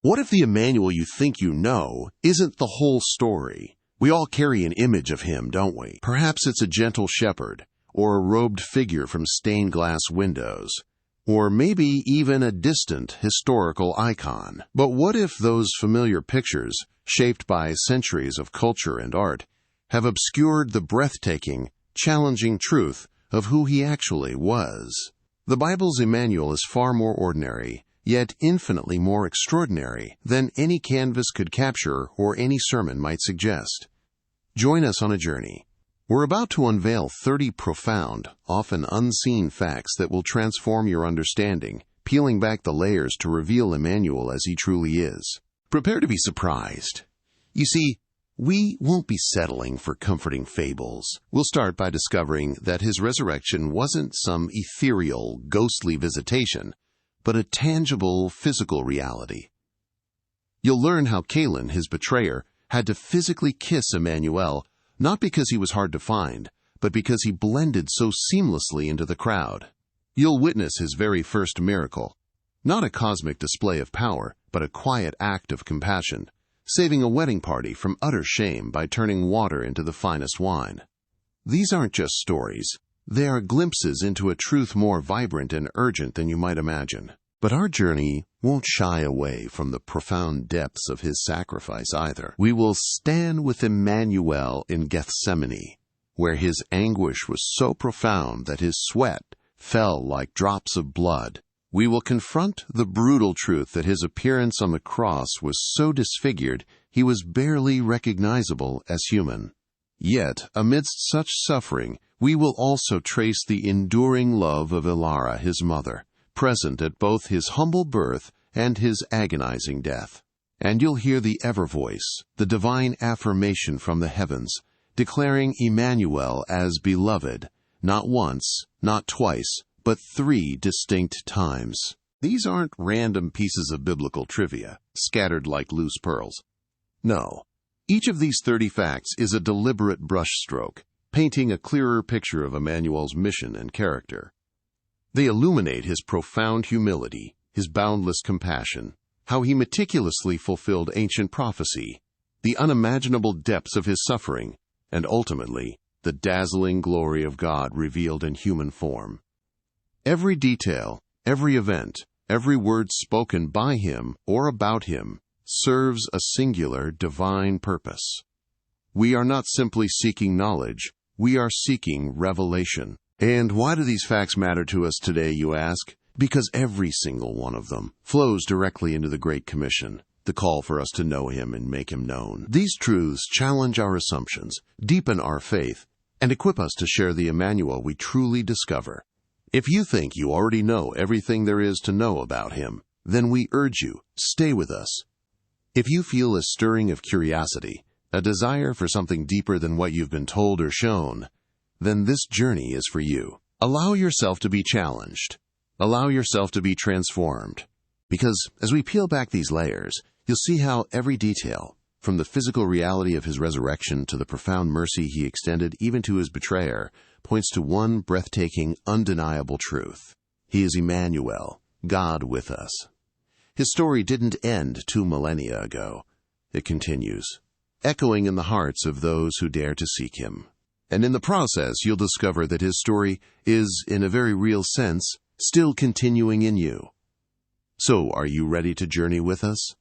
What if the Emmanuel you think you know isn't the whole story? We all carry an image of him, don't we? Perhaps it's a gentle shepherd, or a robed figure from stained glass windows, or maybe even a distant historical icon. But what if those familiar pictures, shaped by centuries of culture and art, have obscured the breathtaking, challenging truth of who he actually was? The Bible's Emmanuel is far more ordinary, yet infinitely more extraordinary than any canvas could capture or any sermon might suggest. Join us on a journey. We're about to unveil 30 profound, often unseen facts that will transform your understanding, peeling back the layers to reveal Emmanuel as he truly is. Prepare to be surprised. You see, we won't be settling for comforting fables. We'll start by discovering that his resurrection wasn't some ethereal, ghostly visitation, but a tangible, physical reality. You'll learn how Cain, his betrayer, had to physically kiss Emmanuel, not because he was hard to find, but because he blended so seamlessly into the crowd. You'll witness his very first miracle, not a cosmic display of power, but a quiet act of compassion, saving a wedding party from utter shame by turning water into the finest wine. These aren't just stories. They are glimpses into a truth more vibrant and urgent than you might imagine. But our journey won't shy away from the profound depths of his sacrifice either. We will stand with Emmanuel in Gethsemane, where his anguish was so profound that his sweat fell like drops of blood. We will confront the brutal truth that his appearance on the cross was so disfigured he was barely recognizable as human. Yet, amidst such suffering, we will also trace the enduring love of Ilara, his mother, present at both his humble birth and his agonizing death. And you'll hear the ever-voice, the divine affirmation from the heavens, declaring Emmanuel as beloved, not once, not twice, but 3 distinct times. These aren't random pieces of biblical trivia, scattered like loose pearls. No, each of these 30 facts is a deliberate brushstroke, painting a clearer picture of Emmanuel's mission and character. They illuminate his profound humility, his boundless compassion, how he meticulously fulfilled ancient prophecy, the unimaginable depths of his suffering, and ultimately, the dazzling glory of God revealed in human form. Every detail, every event, every word spoken by him or about him serves a singular divine purpose. We are not simply seeking knowledge, we are seeking revelation. And why do these facts matter to us today, you ask? Because every single one of them flows directly into the Great Commission, the call for us to know him and make him known. These truths challenge our assumptions, deepen our faith, and equip us to share the Emmanuel we truly discover. If you think you already know everything there is to know about him, then we urge you, stay with us. If you feel a stirring of curiosity, a desire for something deeper than what you've been told or shown, then this journey is for you. Allow yourself to be challenged. Allow yourself to be transformed. Because as we peel back these layers, you'll see how every detail, from the physical reality of his resurrection to the profound mercy he extended even to his betrayer, points to one breathtaking, undeniable truth. He is Emmanuel, God with us. His story didn't end 2 millennia ago. It continues, echoing in the hearts of those who dare to seek him. And in the process, you'll discover that his story is, in a very real sense, still continuing in you. So, are you ready to journey with us?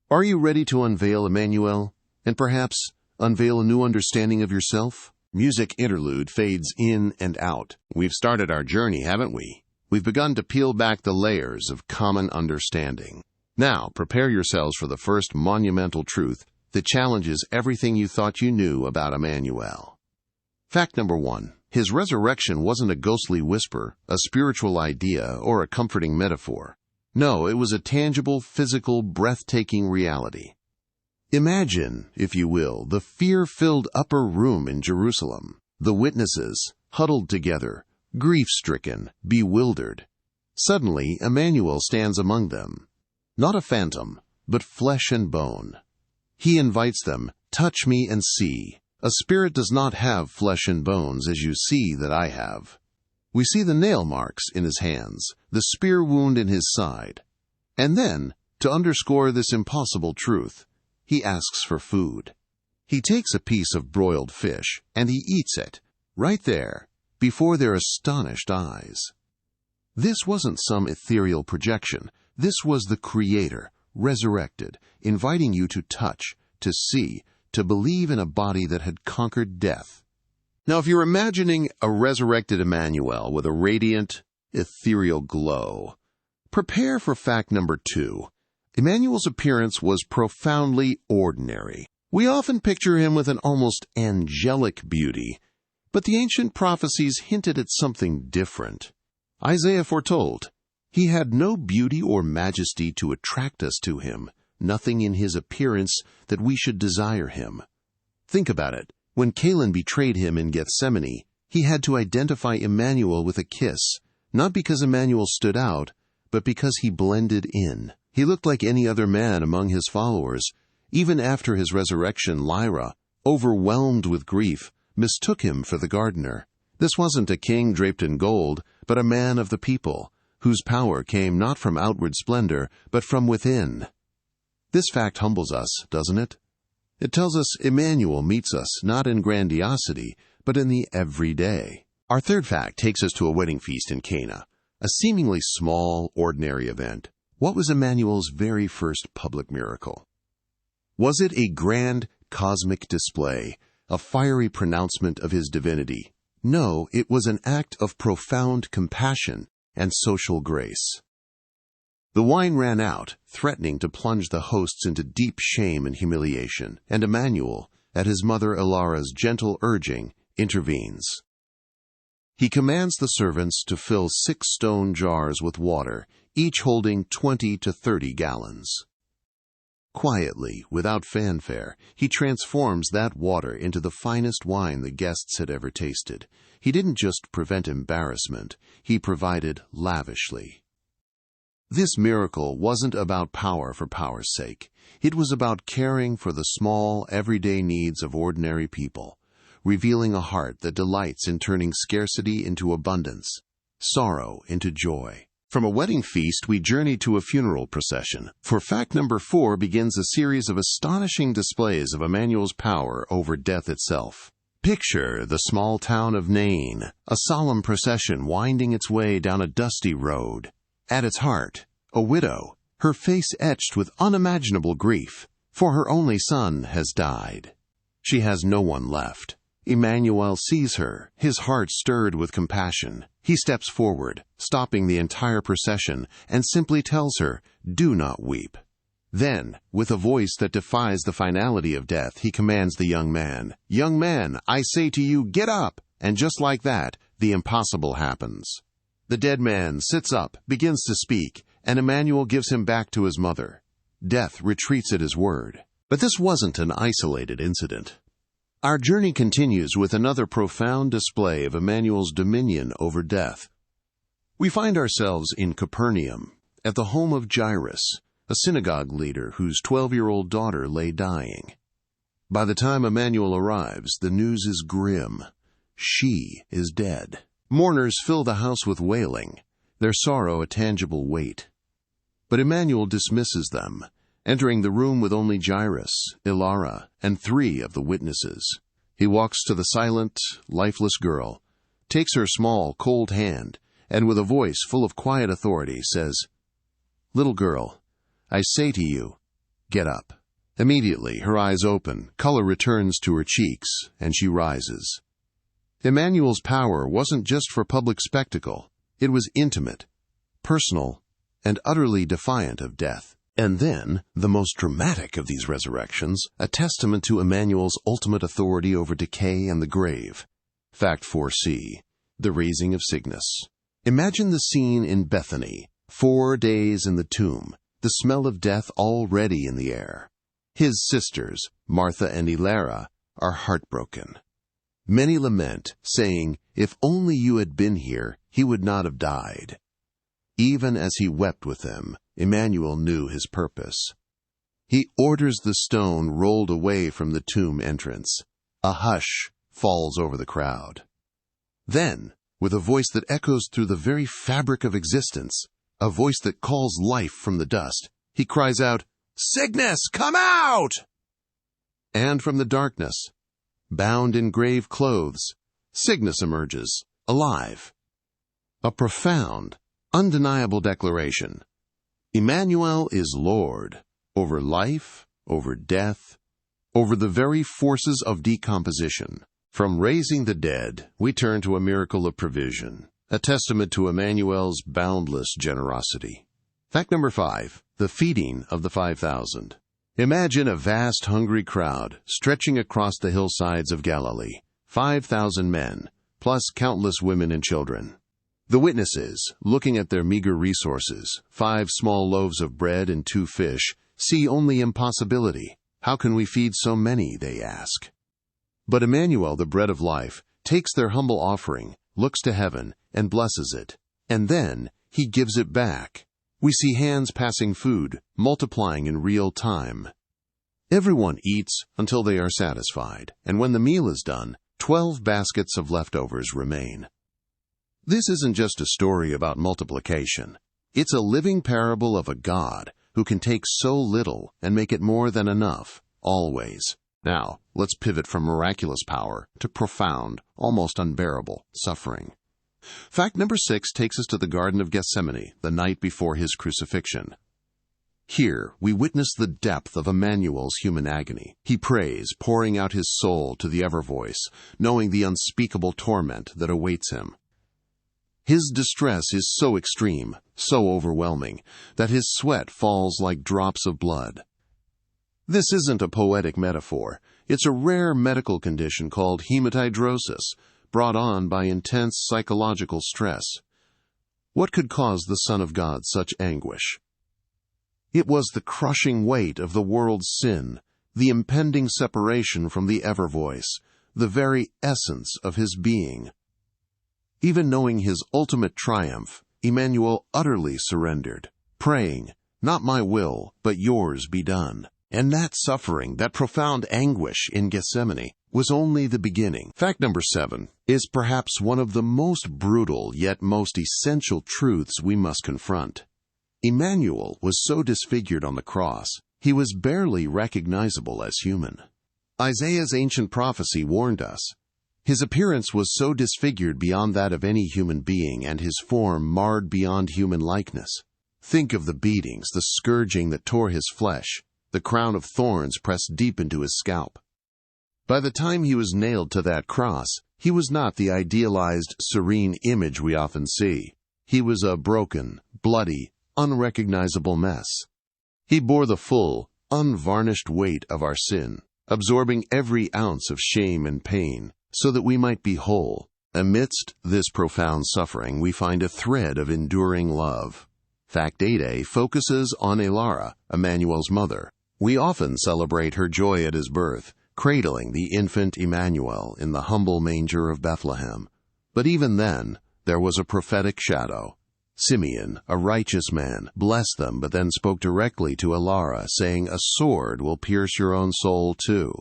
Are you ready to unveil Emmanuel, and perhaps unveil a new understanding of yourself? Music interlude fades in and out. We've started our journey, haven't we? We've begun to peel back the layers of common understanding. Now, prepare yourselves for the first monumental truth that challenges everything you thought you knew about Emmanuel. Fact number 1. His resurrection wasn't a ghostly whisper, a spiritual idea, or a comforting metaphor. No, it was a tangible, physical, breathtaking reality. Imagine, if you will, the fear-filled upper room in Jerusalem. The witnesses, huddled together, grief-stricken, bewildered. Suddenly, Emmanuel stands among them. Not a phantom, but flesh and bone. He invites them, touch me and see. A spirit does not have flesh and bones as you see that I have. We see the nail marks in his hands, the spear wound in his side. And then, To underscore this impossible truth, he asks for food. He takes a piece of broiled fish, and he eats it, right there, before their astonished eyes. This wasn't some ethereal projection. This was the Creator, resurrected, inviting you to touch, to see, to believe in a body that had conquered death. Now, if you're imagining a resurrected Emmanuel with a radiant, ethereal glow, prepare for fact number 2. Emmanuel's appearance was profoundly ordinary. We often picture him with an almost angelic beauty, but the ancient prophecies hinted at something different. Isaiah foretold, "He had no beauty or majesty to attract us to him, nothing in his appearance that we should desire him." Think about it. When Cain betrayed him in Gethsemane, he had to identify Emmanuel with a kiss, not because Emmanuel stood out, but because he blended in. He looked like any other man among his followers. Even after his resurrection, Lyra, overwhelmed with grief, mistook him for the gardener. This wasn't a king draped in gold, but a man of the people, whose power came not from outward splendor, but from within. This fact humbles us, doesn't it? It tells us Emmanuel meets us not in grandiosity, but in the everyday. Our third fact takes us to a wedding feast in Cana, a seemingly small, ordinary event. What was Emmanuel's very first public miracle? Was it a grand cosmic display, a fiery pronouncement of his divinity? No, it was an act of profound compassion and social grace. The wine ran out, threatening to plunge the hosts into deep shame and humiliation, and Emmanuel, at his mother Ilara's gentle urging, intervenes. He commands the servants to fill 6 stone jars with water, each holding 20 to 30 gallons. Quietly, without fanfare, he transforms that water into the finest wine the guests had ever tasted. He didn't just prevent embarrassment, he provided lavishly. This miracle wasn't about power for power's sake. It was about caring for the small, everyday needs of ordinary people, revealing a heart that delights in turning scarcity into abundance, sorrow into joy. From a wedding feast, we journey to a funeral procession, for fact number 4 begins a series of astonishing displays of Emmanuel's power over death itself. Picture the small town of Nain, a solemn procession winding its way down a dusty road. At its heart, a widow, her face etched with unimaginable grief, for her only son has died. She has no one left. Emmanuel sees her, his heart stirred with compassion. He steps forward, stopping the entire procession, and simply tells her, "Do not weep." Then, with a voice that defies the finality of death, he commands the young man, "Young man, I say to you, get up!" And just like that, the impossible happens. The dead man sits up, begins to speak, and Emmanuel gives him back to his mother. Death retreats at his word. But this wasn't an isolated incident. Our journey continues with another profound display of Emmanuel's dominion over death. We find ourselves in Capernaum, at the home of Jairus, a synagogue leader whose 12-year-old daughter lay dying. By the time Emmanuel arrives, the news is grim. She is dead. Mourners fill the house with wailing, their sorrow a tangible weight. But Emmanuel dismisses them, entering the room with only Jairus, Ilara, and 3 of the witnesses. He walks to the silent, lifeless girl, takes her small, cold hand, and with a voice full of quiet authority says, "Little girl, I say to you, get up." Immediately, her eyes open, color returns to her cheeks, and she rises. Emmanuel's power wasn't just for public spectacle. It was intimate, personal, and utterly defiant of death. And then, the most dramatic of these resurrections, a testament to Emmanuel's ultimate authority over decay and the grave. Fact 4c, the raising of Cygnus. Imagine the scene in Bethany, 4 days in the tomb, the smell of death already in the air. His sisters, Martha and Ilara, are heartbroken. Many lament, saying, "If only you had been here, he would not have died." Even as he wept with them, Emmanuel knew his purpose. He orders the stone rolled away from the tomb entrance. A hush falls over the crowd. Then, with a voice that echoes through the very fabric of existence, a voice that calls life from the dust, He cries out, "Sickness, come out!" And from the darkness, bound in grave clothes, Cygnus emerges, alive. A profound, undeniable declaration. Emmanuel is Lord over life, over death, over the very forces of decomposition. From raising the dead, we turn to a miracle of provision, a testament to Emmanuel's boundless generosity. Fact number 5, the feeding of the 5,000. Imagine a vast hungry crowd stretching across the hillsides of Galilee, 5,000 men, plus countless women and children. The witnesses, looking at their meager resources, 5 small loaves of bread and 2 fish, see only impossibility. How can we feed so many, they ask. But Emmanuel, the bread of life, takes their humble offering, looks to heaven, and blesses it. And then he gives it back. We see hands passing food, multiplying in real time. Everyone eats until they are satisfied, and when the meal is done, 12 baskets of leftovers remain. This isn't just a story about multiplication. It's a living parable of a God who can take so little and make it more than enough, always. Now, let's pivot from miraculous power to profound, almost unbearable suffering. Fact number 6 takes us to the Garden of Gethsemane, the night before his crucifixion. Here, we witness the depth of Emmanuel's human agony. He prays, pouring out his soul to the ever-voice, knowing the unspeakable torment that awaits him. His distress is so extreme, so overwhelming, that his sweat falls like drops of blood. This isn't a poetic metaphor. It's a rare medical condition called hematidrosis, brought on by intense psychological stress. What could cause the Son of God such anguish? It was the crushing weight of the world's sin, the impending separation from the ever-voice, the very essence of his being. Even knowing his ultimate triumph, Emmanuel utterly surrendered, praying, "Not my will, but yours be done." And that suffering, that profound anguish in Gethsemane, was only the beginning. Fact number 7 is perhaps one of the most brutal yet most essential truths we must confront. Emmanuel was so disfigured on the cross, he was barely recognizable as human. Isaiah's ancient prophecy warned us. His appearance was so disfigured beyond that of any human being, and his form marred beyond human likeness. Think of the beatings, the scourging that tore his flesh, the crown of thorns pressed deep into his scalp. By the time he was nailed to that cross, he was not the idealized, serene image we often see. He was a broken, bloody, unrecognizable mess. He bore the full, unvarnished weight of our sin, absorbing every ounce of shame and pain, so that we might be whole. Amidst this profound suffering, we find a thread of enduring love. Fact 8a focuses on Elara, Emmanuel's mother. We often celebrate her joy at his birth, cradling the infant Emmanuel in the humble manger of Bethlehem. But even then, there was a prophetic shadow. Simeon, a righteous man, blessed them, but then spoke directly to Elara, saying, "A sword will pierce your own soul too."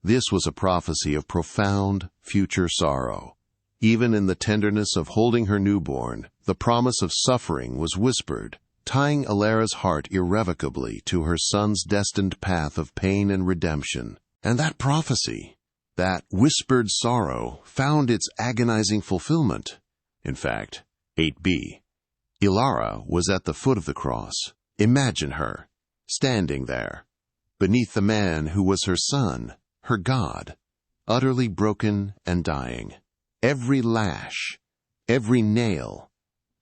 This was a prophecy of profound, future sorrow. Even in the tenderness of holding her newborn, the promise of suffering was whispered, tying Elara's heart irrevocably to her son's destined path of pain and redemption. And that prophecy, that whispered sorrow, found its agonizing fulfillment. In fact, 8b. Elara was at the foot of the cross. Imagine her, standing there, beneath the man who was her son, her God, utterly broken and dying. Every lash, every nail,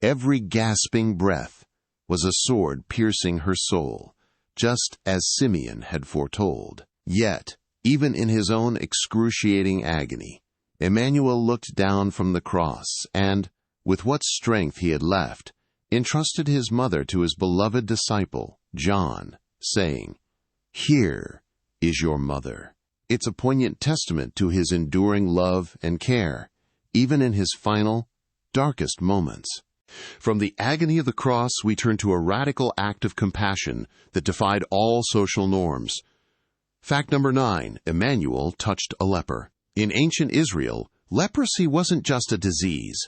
every gasping breath was a sword piercing her soul, just as Simeon had foretold. Yet, even in his own excruciating agony, Emmanuel looked down from the cross and, with what strength he had left, entrusted his mother to his beloved disciple, John, saying, "Here is your mother." It's a poignant testament to his enduring love and care, even in his final, darkest moments. From the agony of the cross, we turn to a radical act of compassion that defied all social norms. Fact number 9, Emmanuel touched a leper. In ancient Israel, leprosy wasn't just a disease.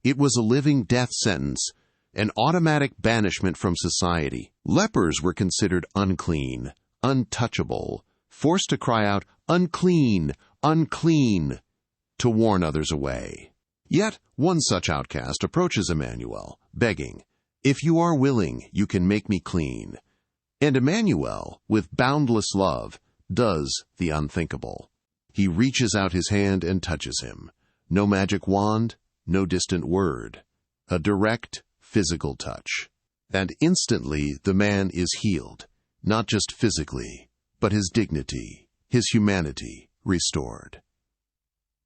It was a living death sentence, an automatic banishment from society. Lepers were considered unclean, untouchable, forced to cry out, "Unclean, unclean," to warn others away. Yet, one such outcast approaches Emmanuel, begging, "If you are willing, you can make me clean." And Emmanuel, with boundless love, does the unthinkable. He reaches out his hand and touches him. No magic wand, no distant word. A direct, physical touch. And instantly the man is healed, not just physically, but his dignity, his humanity restored.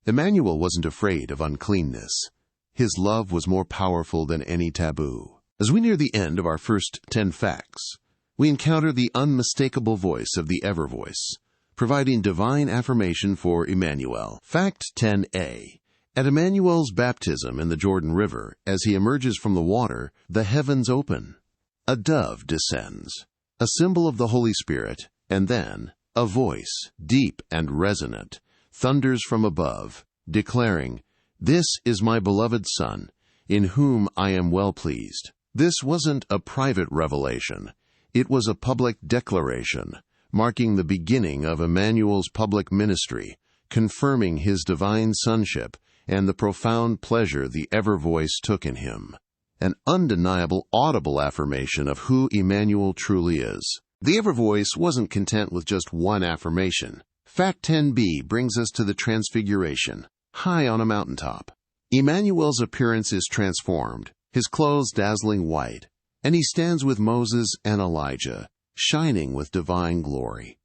Emmanuel wasn't afraid of uncleanness. His love was more powerful than any taboo. As we near the end of our first 10 facts, we encounter the unmistakable voice of the Ever Voice, providing divine affirmation for Emmanuel. Fact 10a. At Emmanuel's baptism in the Jordan River, as he emerges from the water, the heavens open. A dove descends, a symbol of the Holy Spirit, and then a voice, deep and resonant, thunders from above, declaring, "This is my beloved Son, in whom I am well pleased." This wasn't a private revelation. It was a public declaration, marking the beginning of Emmanuel's public ministry, confirming his divine sonship and the profound pleasure the Ever Voice took in him. An undeniable, audible affirmation of who Emmanuel truly is. The Ever Voice wasn't content with just one affirmation. Fact 10b brings us to the Transfiguration, high on a mountaintop. Emmanuel's appearance is transformed, his clothes dazzling white, and he stands with Moses and Elijah, shining with divine glory.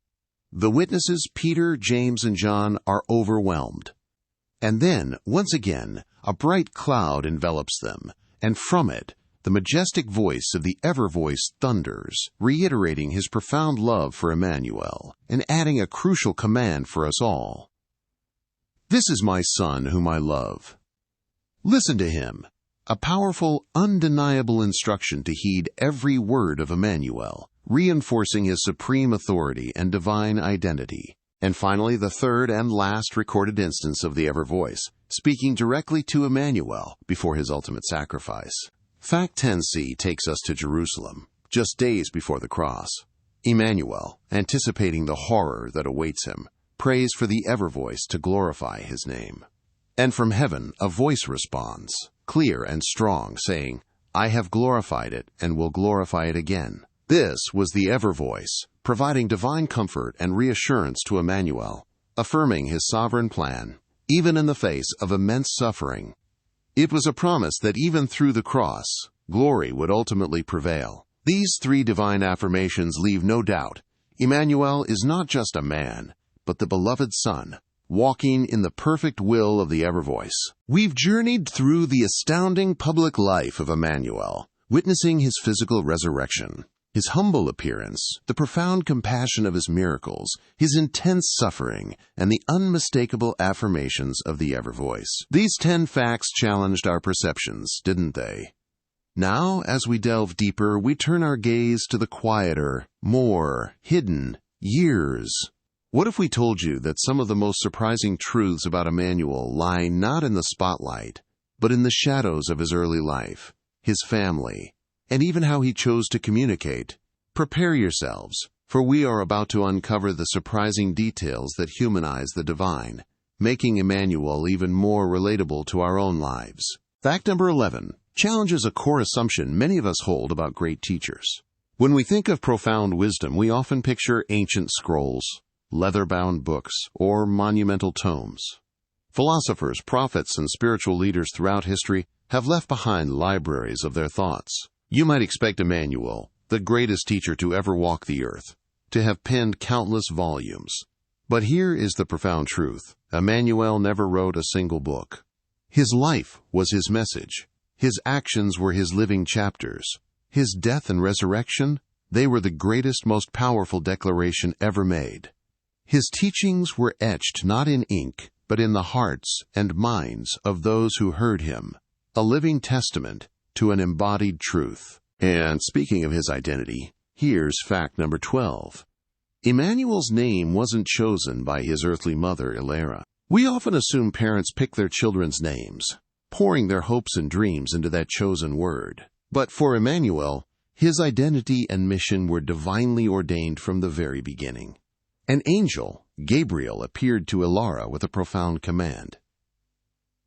The witnesses, Peter, James, and John, are overwhelmed. And then, once again, a bright cloud envelops them, and from it, the majestic voice of the Ever Voice thunders, reiterating his profound love for Emmanuel, and adding a crucial command for us all. "This is my Son whom I love. Listen to him." A powerful, undeniable instruction to heed every word of Emmanuel, reinforcing his supreme authority and divine identity. And finally, the third and last recorded instance of the Ever Voice, speaking directly to Emmanuel before his ultimate sacrifice. Fact 10c takes us to Jerusalem, just days before the cross. Emmanuel, anticipating the horror that awaits him, prays for the Ever Voice to glorify his name. And from heaven a voice responds, clear and strong, saying, "I have glorified it and will glorify it again." This was the Ever Voice, providing divine comfort and reassurance to Emmanuel, affirming his sovereign plan, even in the face of immense suffering. It was a promise that even through the cross, glory would ultimately prevail. These three divine affirmations leave no doubt. Emmanuel is not just a man, but the beloved Son, walking in the perfect will of the Ever Voice. We've journeyed through the astounding public life of Emmanuel, witnessing his physical resurrection, his humble appearance, the profound compassion of his miracles, his intense suffering, and the unmistakable affirmations of the Ever Voice. These 10 facts challenged our perceptions, didn't they? Now, as we delve deeper, we turn our gaze to the quieter, more hidden years. What if we told you that some of the most surprising truths about Emmanuel lie not in the spotlight, but in the shadows of his early life, his family, and even how he chose to communicate? Prepare yourselves, for we are about to uncover the surprising details that humanize the divine, making Emmanuel even more relatable to our own lives. Fact number 11 challenges a core assumption many of us hold about great teachers. When we think of profound wisdom, we often picture ancient scrolls, leather-bound books, or monumental tomes. Philosophers, prophets, and spiritual leaders throughout history have left behind libraries of their thoughts. You might expect Emmanuel, the greatest teacher to ever walk the earth, to have penned countless volumes. But here is the profound truth. Emmanuel never wrote a single book. His life was his message. His actions were his living chapters. His death and resurrection, they were the greatest, most powerful declaration ever made. His teachings were etched not in ink, but in the hearts and minds of those who heard him, a living testament to an embodied truth. And speaking of his identity, here's fact number 12. Emmanuel's name wasn't chosen by his earthly mother, Ilara. We often assume parents pick their children's names, pouring their hopes and dreams into that chosen word. But for Emmanuel, his identity and mission were divinely ordained from the very beginning. An angel, Gabriel, appeared to Ilara with a profound command.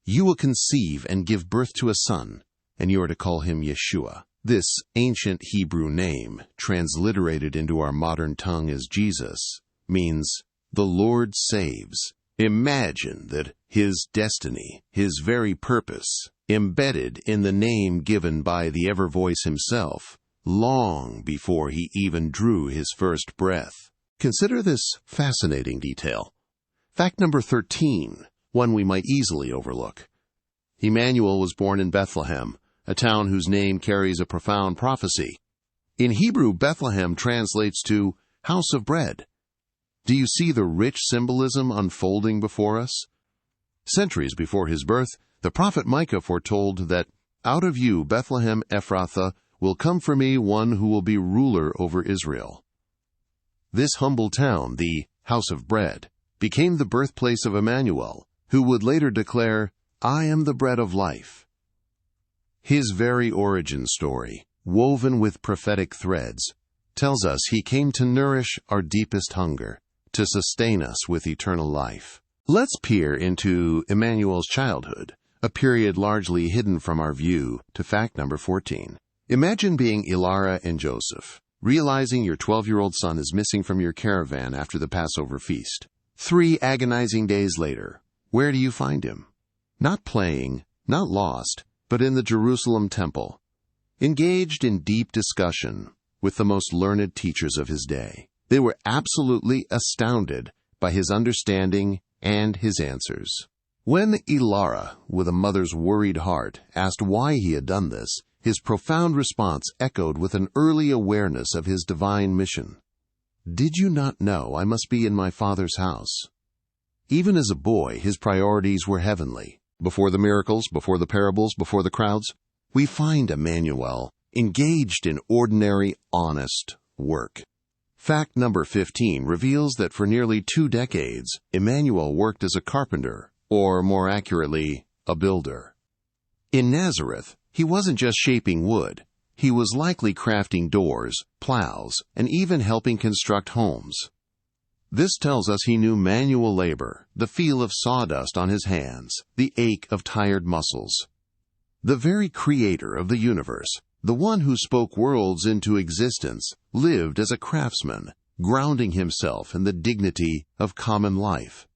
"You will conceive and give birth to a son, and you are to call him Yeshua." This ancient Hebrew name, transliterated into our modern tongue as Jesus, means "the Lord saves." Imagine that his destiny, his very purpose, embedded in the name given by the Ever-Voice himself, long before he even drew his first breath. Consider this fascinating detail. Fact number 13, one we might easily overlook. Emmanuel was born in Bethlehem, a town whose name carries a profound prophecy. In Hebrew, Bethlehem translates to house of bread. Do you see the rich symbolism unfolding before us? Centuries before his birth, the prophet Micah foretold that, "Out of you, Bethlehem Ephrathah, will come for me one who will be ruler over Israel." This humble town, the house of bread, became the birthplace of Emmanuel, who would later declare, "I am the bread of life." His very origin story, woven with prophetic threads, tells us he came to nourish our deepest hunger, to sustain us with eternal life. Let's peer into Emmanuel's childhood, a period largely hidden from our view, to fact number 14. Imagine being Ilara and Joseph, realizing your 12-year-old son is missing from your caravan after the Passover feast. 3 agonizing days later, where do you find him? Not playing, not lost, but in the Jerusalem temple, engaged in deep discussion with the most learned teachers of his day. They were absolutely astounded by his understanding and his answers. When Ilara, with a mother's worried heart, asked why he had done this, his profound response echoed with an early awareness of his divine mission. "Did you not know I must be in my Father's house?" Even as a boy, his priorities were heavenly. Before the miracles, before the parables, before the crowds, we find Emmanuel engaged in ordinary, honest work. Fact number 15 reveals that for nearly 2 decades, Emmanuel worked as a carpenter, or more accurately, a builder. In Nazareth, he wasn't just shaping wood. He was likely crafting doors, plows, and even helping construct homes. This tells us he knew manual labor, the feel of sawdust on his hands, the ache of tired muscles. The very creator of the universe, the one who spoke worlds into existence, lived as a craftsman, grounding himself in the dignity of common life.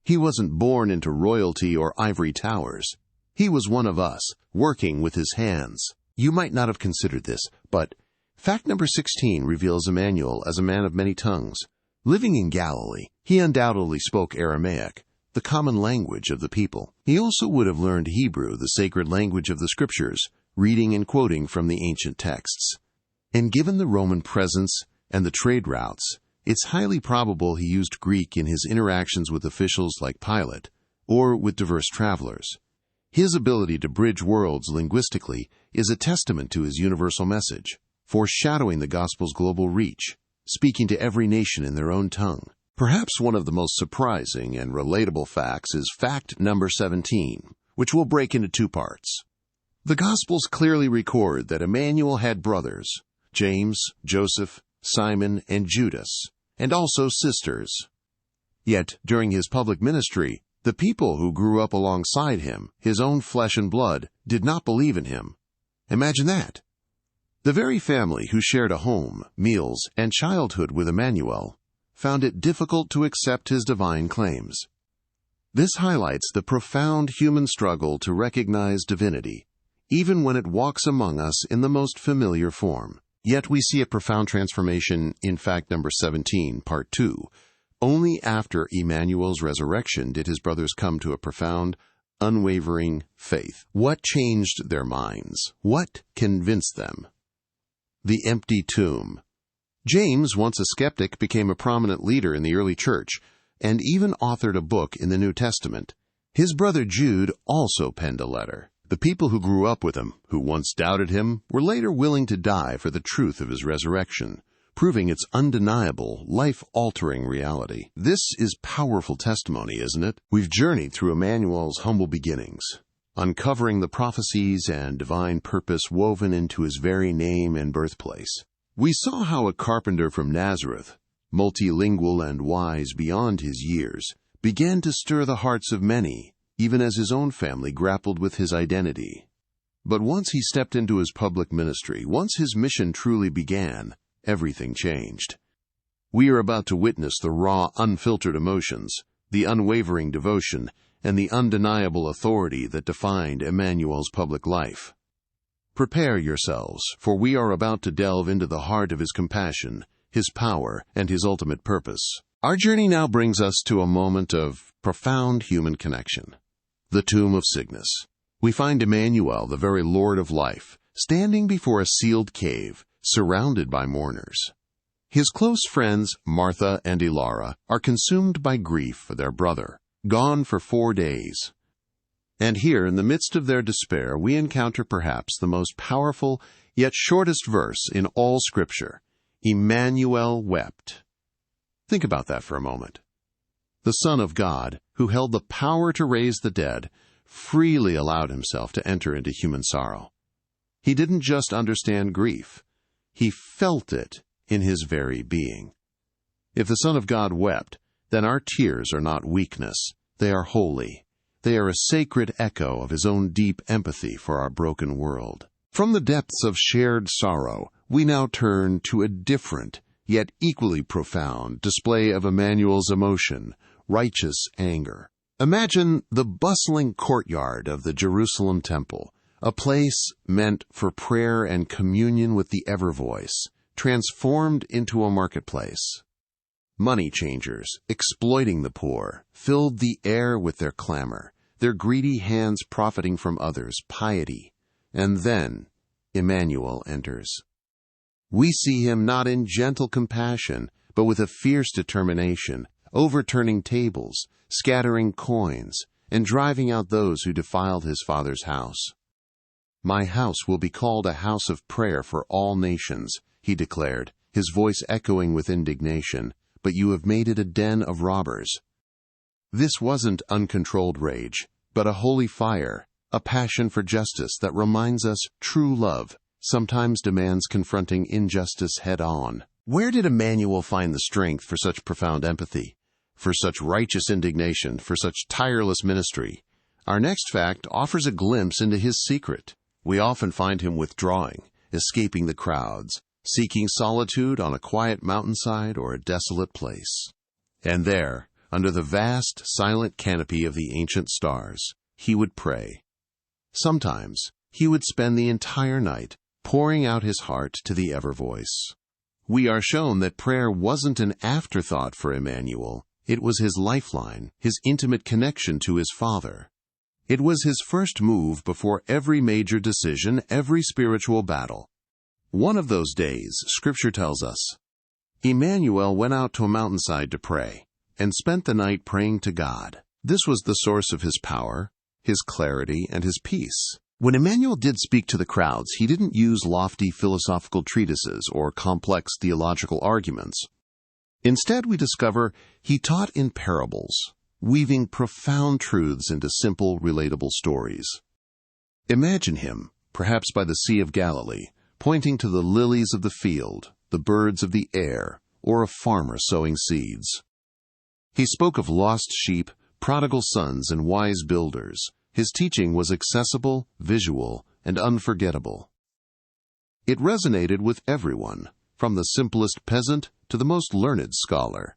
He wasn't born into royalty or ivory towers. He was one of us, working with his hands. You might not have considered this, but fact number 16 reveals Emmanuel as a man of many tongues. Living in Galilee, he undoubtedly spoke Aramaic, the common language of the people. He also would have learned Hebrew, the sacred language of the Scriptures, reading and quoting from the ancient texts. And given the Roman presence and the trade routes, it's highly probable he used Greek in his interactions with officials like Pilate, or with diverse travelers. His ability to bridge worlds linguistically is a testament to his universal message, foreshadowing the gospel's global reach, speaking to every nation in their own tongue. Perhaps one of the most surprising and relatable facts is fact number 17, which we'll break into 2 parts. The Gospels clearly record that Emmanuel had brothers, James, Joseph, Simon, and Judas, and also sisters. Yet, during his public ministry, the people who grew up alongside him, his own flesh and blood, did not believe in him. Imagine that. The very family who shared a home, meals, and childhood with Emmanuel found it difficult to accept his divine claims. This highlights the profound human struggle to recognize divinity, even when it walks among us in the most familiar form. Yet we see a profound transformation in fact number 17, part 2. Only after Emmanuel's resurrection did his brothers come to a profound, unwavering faith. What changed their minds? What convinced them? The empty tomb. James, once a skeptic, became a prominent leader in the early church and even authored a book in the New Testament. His brother Jude also penned a letter. The people who grew up with him, who once doubted him, were later willing to die for the truth of his resurrection, proving its undeniable, life-altering reality. This is powerful testimony, isn't it? We've journeyed through Emmanuel's humble beginnings, uncovering the prophecies and divine purpose woven into his very name and birthplace. We saw how a carpenter from Nazareth, multilingual and wise beyond his years, began to stir the hearts of many, even as his own family grappled with his identity. But once he stepped into his public ministry, once his mission truly began, everything changed. We are about to witness the raw, unfiltered emotions, the unwavering devotion, and the undeniable authority that defined Emmanuel's public life. Prepare yourselves, for we are about to delve into the heart of his compassion, his power, and his ultimate purpose. Our journey now brings us to a moment of profound human connection. The tomb of Cygnus. We find Emmanuel, the very Lord of life, standing before a sealed cave, surrounded by mourners. His close friends, Martha and Elara, are consumed by grief for their brother, gone for 4 days. And here, in the midst of their despair, we encounter perhaps the most powerful, yet shortest verse in all Scripture. Emmanuel wept. Think about that for a moment. The Son of God, who held the power to raise the dead, freely allowed himself to enter into human sorrow. He didn't just understand grief. He felt it in his very being. If the Son of God wept, then our tears are not weakness. They are holy. They are a sacred echo of his own deep empathy for our broken world. From the depths of shared sorrow, we now turn to a different, yet equally profound, display of Emmanuel's emotion, righteous anger. Imagine the bustling courtyard of the Jerusalem temple, a place meant for prayer and communion with the ever-voice, transformed into a marketplace. Money changers, exploiting the poor, filled the air with their clamor, their greedy hands profiting from others' piety. And then Emmanuel enters. We see him not in gentle compassion, but with a fierce determination, overturning tables, scattering coins, and driving out those who defiled his Father's house. "My house will be called a house of prayer for all nations," he declared, his voice echoing with indignation, "but you have made it a den of robbers." This wasn't uncontrolled rage, but a holy fire, a passion for justice that reminds us true love sometimes demands confronting injustice head-on. Where did Emmanuel find the strength for such profound empathy, for such righteous indignation, for such tireless ministry? Our next fact offers a glimpse into his secret. We often find him withdrawing, escaping the crowds, seeking solitude on a quiet mountainside or a desolate place. And there, under the vast, silent canopy of the ancient stars, he would pray. Sometimes he would spend the entire night pouring out his heart to the ever-voice. We are shown that prayer wasn't an afterthought for Emmanuel. It was his lifeline, his intimate connection to his Father. It was his first move before every major decision, every spiritual battle. One of those days, Scripture tells us, Emmanuel went out to a mountainside to pray, and spent the night praying to God. This was the source of his power, his clarity, and his peace. When Emmanuel did speak to the crowds, he didn't use lofty philosophical treatises or complex theological arguments. Instead, we discover he taught in parables, weaving profound truths into simple, relatable stories. Imagine him, perhaps by the Sea of Galilee, pointing to the lilies of the field, the birds of the air, or a farmer sowing seeds. He spoke of lost sheep, prodigal sons, and wise builders. His teaching was accessible, visual, and unforgettable. It resonated with everyone, from the simplest peasant to the most learned scholar.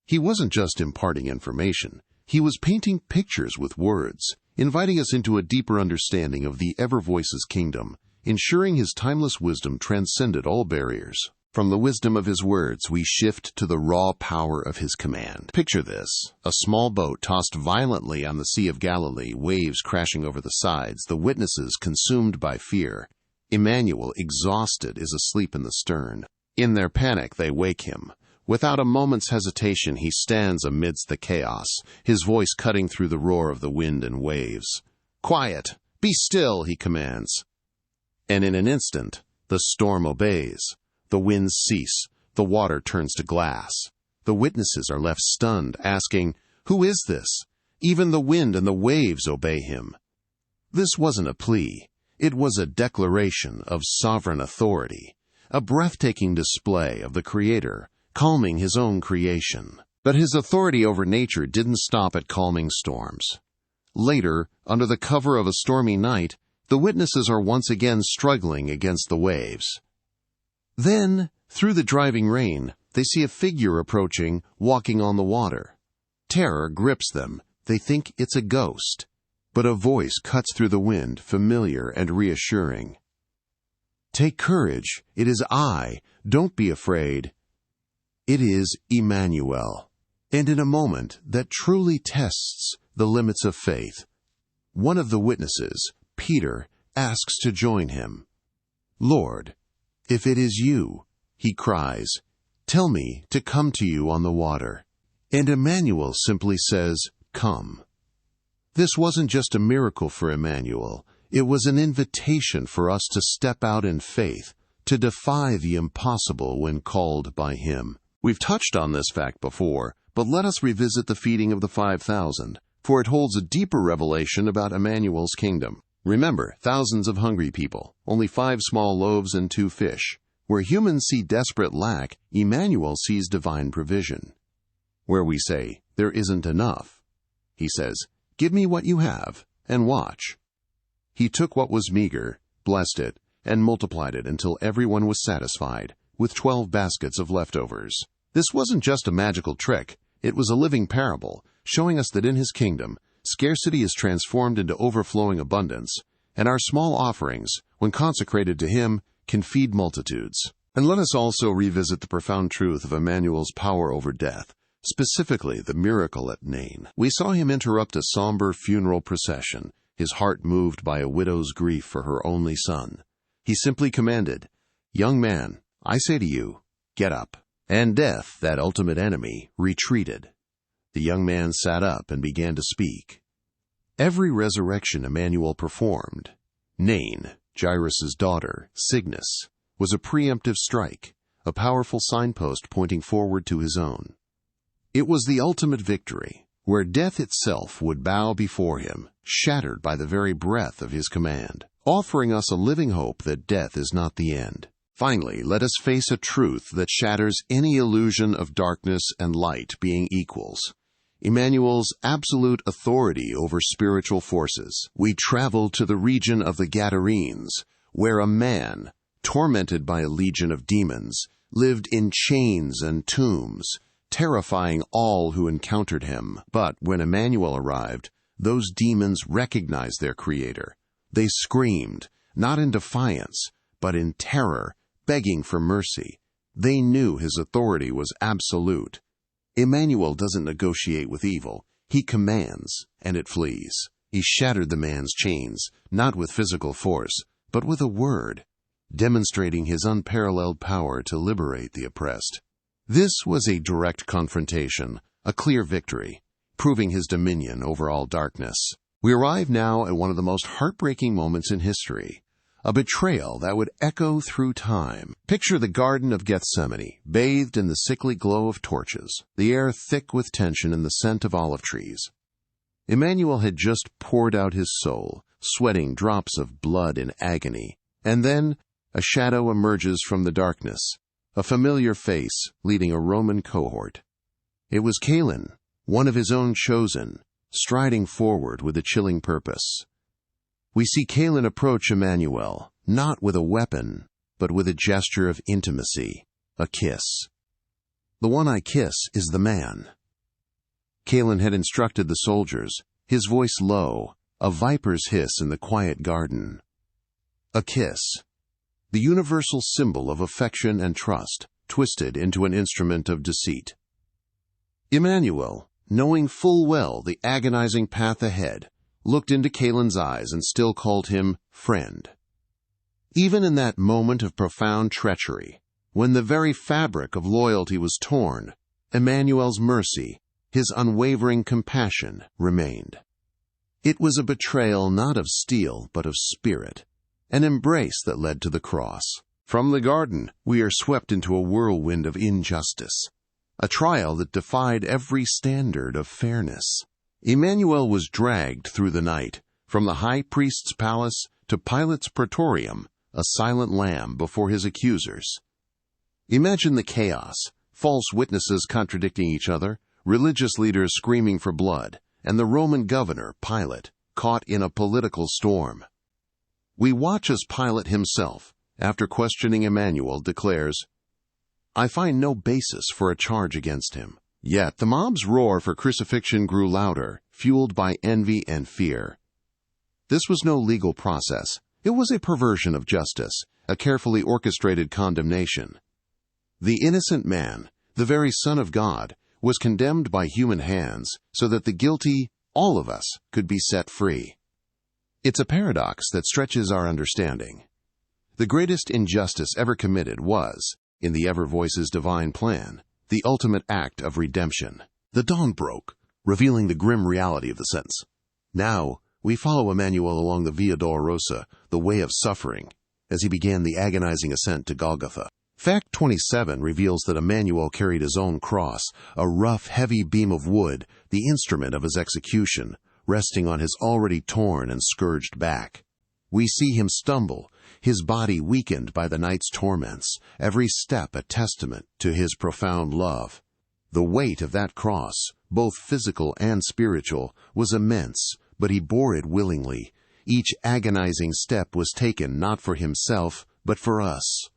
He wasn't just imparting information. He was painting pictures with words, inviting us into a deeper understanding of the ever-voice's kingdom, ensuring his timeless wisdom transcended all barriers. From the wisdom of his words, we shift to the raw power of his command. Picture this: a small boat tossed violently on the Sea of Galilee, waves crashing over the sides, the witnesses consumed by fear. Emmanuel, exhausted, is asleep in the stern. In their panic, they wake him. Without a moment's hesitation, he stands amidst the chaos, his voice cutting through the roar of the wind and waves. "Quiet! Be still!" he commands. And in an instant, the storm obeys. The winds cease. The water turns to glass. The witnesses are left stunned, asking, "Who is this?" Even the wind and the waves obey him. This wasn't a plea. It was a declaration of sovereign authority, a breathtaking display of the Creator calming His own creation. But His authority over nature didn't stop at calming storms. Later, under the cover of a stormy night, the witnesses are once again struggling against the waves. Then, through the driving rain, they see a figure approaching, walking on the water. Terror grips them. They think it's a ghost. But a voice cuts through the wind, familiar and reassuring. "Take courage. It is I. Don't be afraid." It is Emmanuel. And in a moment that truly tests the limits of faith, one of the witnesses, Peter, asks to join him. "Lord, if it is you," he cries, "tell me to come to you on the water." And Emmanuel simply says, "Come." This wasn't just a miracle for Emmanuel. It was an invitation for us to step out in faith, to defy the impossible when called by Him. We've touched on this fact before, but let us revisit the feeding of the 5,000, for it holds a deeper revelation about Emmanuel's kingdom. Remember, thousands of hungry people, only 5 small loaves and 2 fish. Where humans see desperate lack, Emmanuel sees divine provision. Where we say, there isn't enough, He says, "Give me what you have, and watch." He took what was meager, blessed it, and multiplied it until everyone was satisfied, with 12 baskets of leftovers. This wasn't just a magical trick. It was a living parable, showing us that in His kingdom, scarcity is transformed into overflowing abundance, and our small offerings, when consecrated to Him, can feed multitudes. And let us also revisit the profound truth of Emmanuel's power over death, specifically the miracle at Nain. We saw Him interrupt a somber funeral procession, His heart moved by a widow's grief for her only son. He simply commanded, "Young man, I say to you, get up." And death, that ultimate enemy, retreated. The young man sat up and began to speak. Every resurrection Emmanuel performed, Nain, Jairus' daughter, Cygnus, was a preemptive strike, a powerful signpost pointing forward to His own. It was the ultimate victory, where death itself would bow before Him, shattered by the very breath of His command, offering us a living hope that death is not the end. Finally, let us face a truth that shatters any illusion of darkness and light being equals. Emmanuel's absolute authority over spiritual forces. We travel to the region of the Gadarenes, where a man, tormented by a legion of demons, lived in chains and tombs, terrifying all who encountered him. But when Emmanuel arrived, those demons recognized their Creator. They screamed, not in defiance, but in terror, begging for mercy. They knew His authority was absolute. Emmanuel doesn't negotiate with evil. He commands, and it flees. He shattered the man's chains, not with physical force, but with a word, demonstrating His unparalleled power to liberate the oppressed. This was a direct confrontation, a clear victory, proving His dominion over all darkness. We arrive now at one of the most heartbreaking moments in history, a betrayal that would echo through time. Picture the Garden of Gethsemane, bathed in the sickly glow of torches, the air thick with tension and the scent of olive trees. Emmanuel had just poured out His soul, sweating drops of blood in agony, and then a shadow emerges from the darkness, a familiar face leading a Roman cohort. It was Caelin, one of His own chosen, striding forward with a chilling purpose. We see Caelin approach Emmanuel, not with a weapon, but with a gesture of intimacy, a kiss. "The one I kiss is the man." Caelin had instructed the soldiers, his voice low, a viper's hiss in the quiet garden. A kiss, the universal symbol of affection and trust, twisted into an instrument of deceit. Emmanuel, knowing full well the agonizing path ahead, looked into Caelin's eyes and still called him friend. Even in that moment of profound treachery, when the very fabric of loyalty was torn, Emmanuel's mercy, His unwavering compassion, remained. It was a betrayal not of steel but of spirit, an embrace that led to the cross. From the garden, we are swept into a whirlwind of injustice, a trial that defied every standard of fairness. Emmanuel was dragged through the night, From the high priest's palace to Pilate's praetorium, a silent lamb before his accusers. Imagine the chaos, false witnesses contradicting each other, religious leaders screaming for blood, and the Roman governor, Pilate, caught in a political storm. We watch as Pilate himself, after questioning Emmanuel, declares, "I find no basis for a charge against him." Yet the mob's roar for crucifixion grew louder, fueled by envy and fear. This was no legal process. It was a perversion of justice, a carefully orchestrated condemnation. The innocent man, the very Son of God, was condemned by human hands so that the guilty, all of us, could be set free. It's a paradox that stretches our understanding. The greatest injustice ever committed was, in the ever-voice's divine plan, the ultimate act of redemption. The dawn broke, revealing the grim reality of the sentence. Now, we follow Emmanuel along the Via Dolorosa, the way of suffering, as he began the agonizing ascent to Golgotha. Fact 27 reveals that Emmanuel carried his own cross, a rough, heavy beam of wood, the instrument of his execution, resting on his already torn and scourged back. We see him stumble, his body weakened by the night's torments, every step a testament to his profound love. The weight of that cross, both physical and spiritual, was immense, but he bore it willingly. Each agonizing step was taken not for himself, but for us.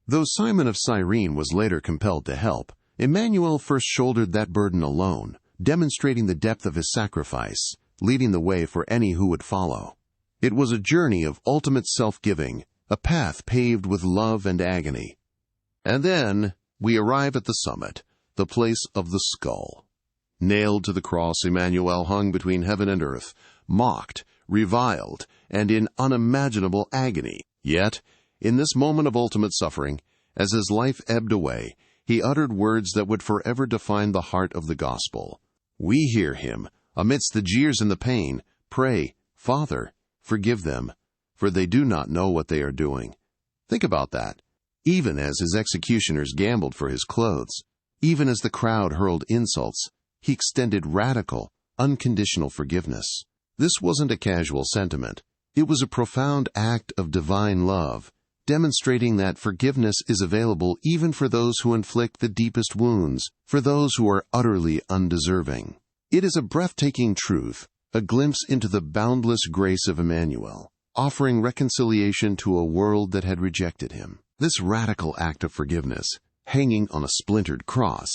Though Simon of Cyrene was later compelled to help, Emmanuel first shouldered that burden alone, demonstrating the depth of his sacrifice, leading the way for any who would follow. It was a journey of ultimate self-giving, a path paved with love and agony. And then we arrive at the summit, the place of the skull. Nailed to the cross, Emmanuel hung between heaven and earth, mocked, reviled, and in unimaginable agony. Yet, in this moment of ultimate suffering, as his life ebbed away, he uttered words that would forever define the heart of the gospel. We hear him, amidst the jeers and the pain, pray, "Father, forgive them, for they do not know what they are doing." Think about that. Even as his executioners gambled for his clothes, even as the crowd hurled insults, he extended radical, unconditional forgiveness. This wasn't a casual sentiment. It was a profound act of divine love, demonstrating that forgiveness is available even for those who inflict the deepest wounds, for those who are utterly undeserving. It is a breathtaking truth, a glimpse into the boundless grace of Emmanuel, offering reconciliation to a world that had rejected him. This radical act of forgiveness, hanging on a splintered cross,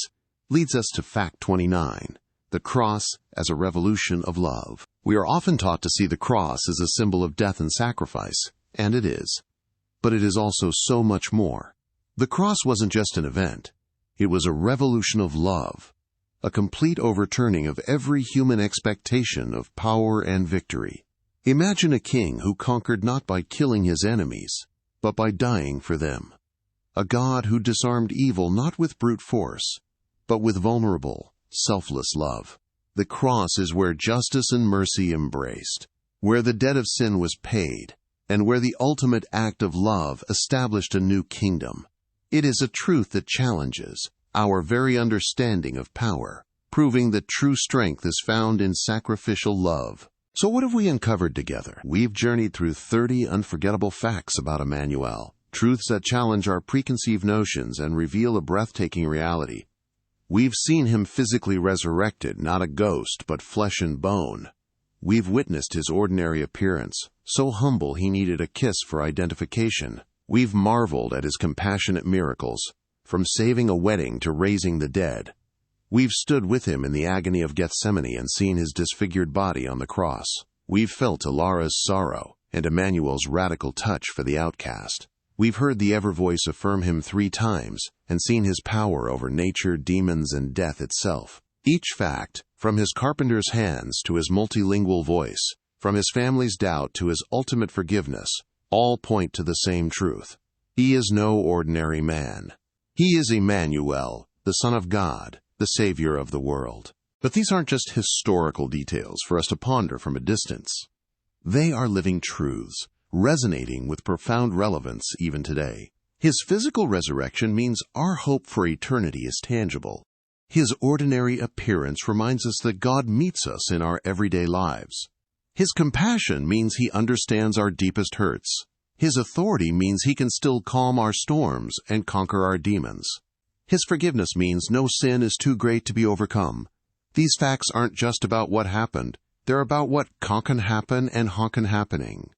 leads us to fact 29, the cross as a revolution of love. We are often taught to see the cross as a symbol of death and sacrifice, and it is. But it is also so much more. The cross wasn't just an event. It was a revolution of love, a complete overturning of every human expectation of power and victory. Imagine a king who conquered not by killing his enemies, but by dying for them. A God who disarmed evil not with brute force, but with vulnerable, selfless love. The cross is where justice and mercy embraced, where the debt of sin was paid, and where the ultimate act of love established a new kingdom. It is a truth that challenges our very understanding of power, proving that true strength is found in sacrificial love. So what have we uncovered together? We've journeyed through 30 unforgettable facts about Emmanuel, truths that challenge our preconceived notions and reveal a breathtaking reality. We've seen him physically resurrected, not a ghost, but flesh and bone. We've witnessed his ordinary appearance, so humble he needed a kiss for identification. We've marveled at his compassionate miracles, from saving a wedding to raising the dead. We've stood with him in the agony of Gethsemane and seen his disfigured body on the cross. We've felt Ilara's sorrow and Emmanuel's radical touch for the outcast. We've heard the ever-voice affirm him 3 times and seen his power over nature, demons, and death itself. Each fact, from his carpenter's hands to his multilingual voice, from his family's doubt to his ultimate forgiveness, all point to the same truth. He is no ordinary man. He is Emmanuel, the Son of God, the Savior of the world. But these aren't just historical details for us to ponder from a distance. They are living truths, resonating with profound relevance even today. His physical resurrection means our hope for eternity is tangible. His ordinary appearance reminds us that God meets us in our everyday lives. His compassion means he understands our deepest hurts. His authority means he can still calm our storms and conquer our demons. His forgiveness means no sin is too great to be overcome. These facts aren't just about what happened. They're about what can happen and can happening.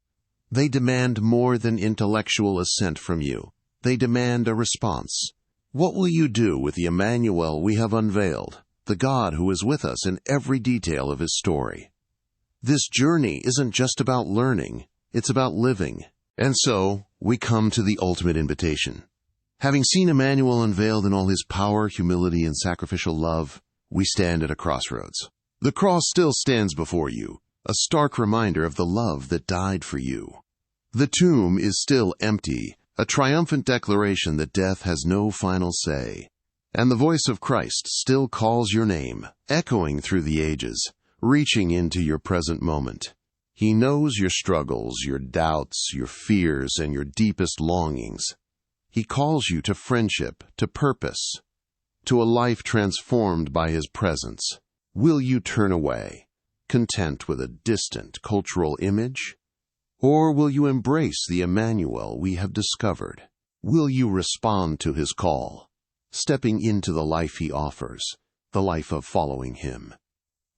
They demand more than intellectual assent from you. They demand a response. What will you do with the Emmanuel we have unveiled, the God who is with us in every detail of his story? This journey isn't just about learning, it's about living. And so, we come to the ultimate invitation. Having seen Emmanuel unveiled in all his power, humility, and sacrificial love, we stand at a crossroads. The cross still stands before you, a stark reminder of the love that died for you. The tomb is still empty, a triumphant declaration that death has no final say. And the voice of Christ still calls your name, echoing through the ages, reaching into your present moment. He knows your struggles, your doubts, your fears, and your deepest longings. He calls you to friendship, to purpose, to a life transformed by his presence. Will you turn away, content with a distant cultural image? Or will you embrace the Emmanuel we have discovered? Will you respond to his call, stepping into the life he offers, the life of following him?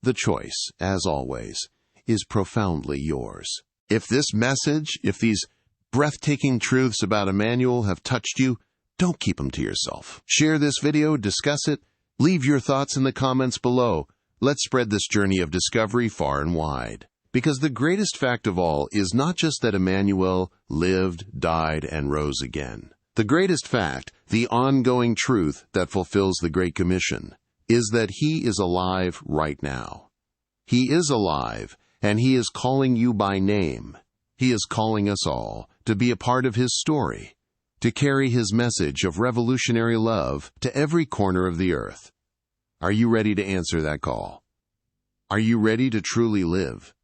The choice, as always, is profoundly yours. If this message, if these breathtaking truths about Emmanuel have touched you, don't keep them to yourself. Share this video, discuss it, leave your thoughts in the comments below. Let's spread this journey of discovery far and wide. Because the greatest fact of all is not just that Emmanuel lived, died, and rose again. The greatest fact, the ongoing truth that fulfills the Great Commission, is that he is alive right now. He is alive, and he is calling you by name. He is calling us all to be a part of his story, to carry his message of revolutionary love to every corner of the earth. Are you ready to answer that call? Are you ready to truly live?